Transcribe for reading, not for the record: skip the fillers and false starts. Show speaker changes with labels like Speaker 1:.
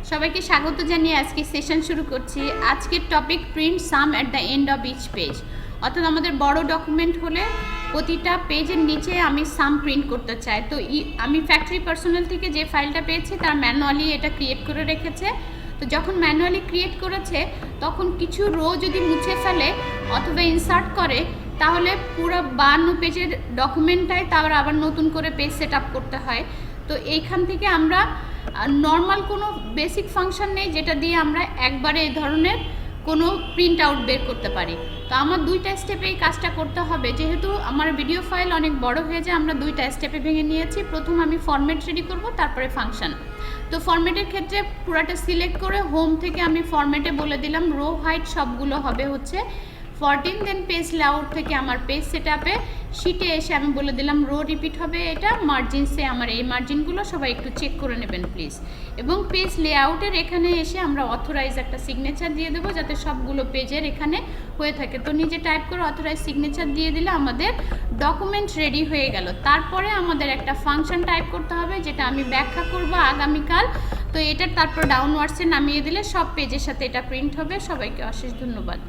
Speaker 1: সবাইকে স্বাগত জানিয়ে আজকে সেশন শুরু করছি। আজকের topic print sum at the end of each page. অর্থাৎ আমাদের বড় ডকুমেন্ট হলে প্রতিটা পেজের নিচে আমি সাম প্রিন্ট করতে চাই। তো আমি ফ্যাক্টরি পার্সোনাল থেকে যে ফাইলটা পেয়েছি তার ম্যানুয়ালি এটা ক্রিয়েট করে রেখেছে। তো যখন ম্যানুয়ালি ক্রিয়েট করেছে তখন কিছু রো যদি মুছে ফেলে অথবা ইনসার্ট করে তাহলে পুরো 52 পেজের ডকুমেন্টটাই তার আবার নতুন করে পেজ সেট আপ করতে হয়। তো এইখান থেকে আমরা নর্মাল কোনো বেসিক ফাংশন নেই যেটা দিয়ে আমরা একবারে এই ধরনের কোনো প্রিন্ট আউট বের করতে পারি। তো আমার দুইটা স্টেপে এই কাজটা করতে হবে। যেহেতু আমার ভিডিও ফাইল অনেক বড় হয়ে যায়, আমরা দুইটা স্টেপে ভেঙে নিয়েছি। প্রথম আমি ফরম্যাট রেডি করব, তারপরে ফাংশন। তো ফরম্যাটের ক্ষেত্রে পুরাটা সিলেক্ট করে হোম থেকে আমি ফরম্যাটে বলে দিলাম রো হাইট সবগুলো হবে হচ্ছে 14। দেন পেজ লেআউট থেকে আমার পেজ সেট আপে শিটে এসে আমি বলে দিলাম রো রিপিট হবে এটা মার্জিনসে। আমার এই মার্জিনগুলো সবাই একটু চেক করে নেবেন প্লিজ। এবং পেজ লেআউটের এখানে এসে আমরা অথরাইজ একটা সিগনেচার দিয়ে দেবো যাতে সবগুলো পেজের এখানে হয়ে থাকে। তো নিজে টাইপ করে অথরাইজ সিগনেচার দিয়ে দিলে আমাদের ডকুমেন্ট রেডি হয়ে গেল। তারপরে আমাদের একটা ফাংশন টাইপ করতে হবে যেটা আমি ব্যাখ্যা করব আগামীকাল। তো এটার তারপর ডাউনওয়ার্ডসে নামিয়ে দিলে সব পেজের সাথে এটা প্রিন্ট হবে। সবাইকে অশেষ ধন্যবাদ।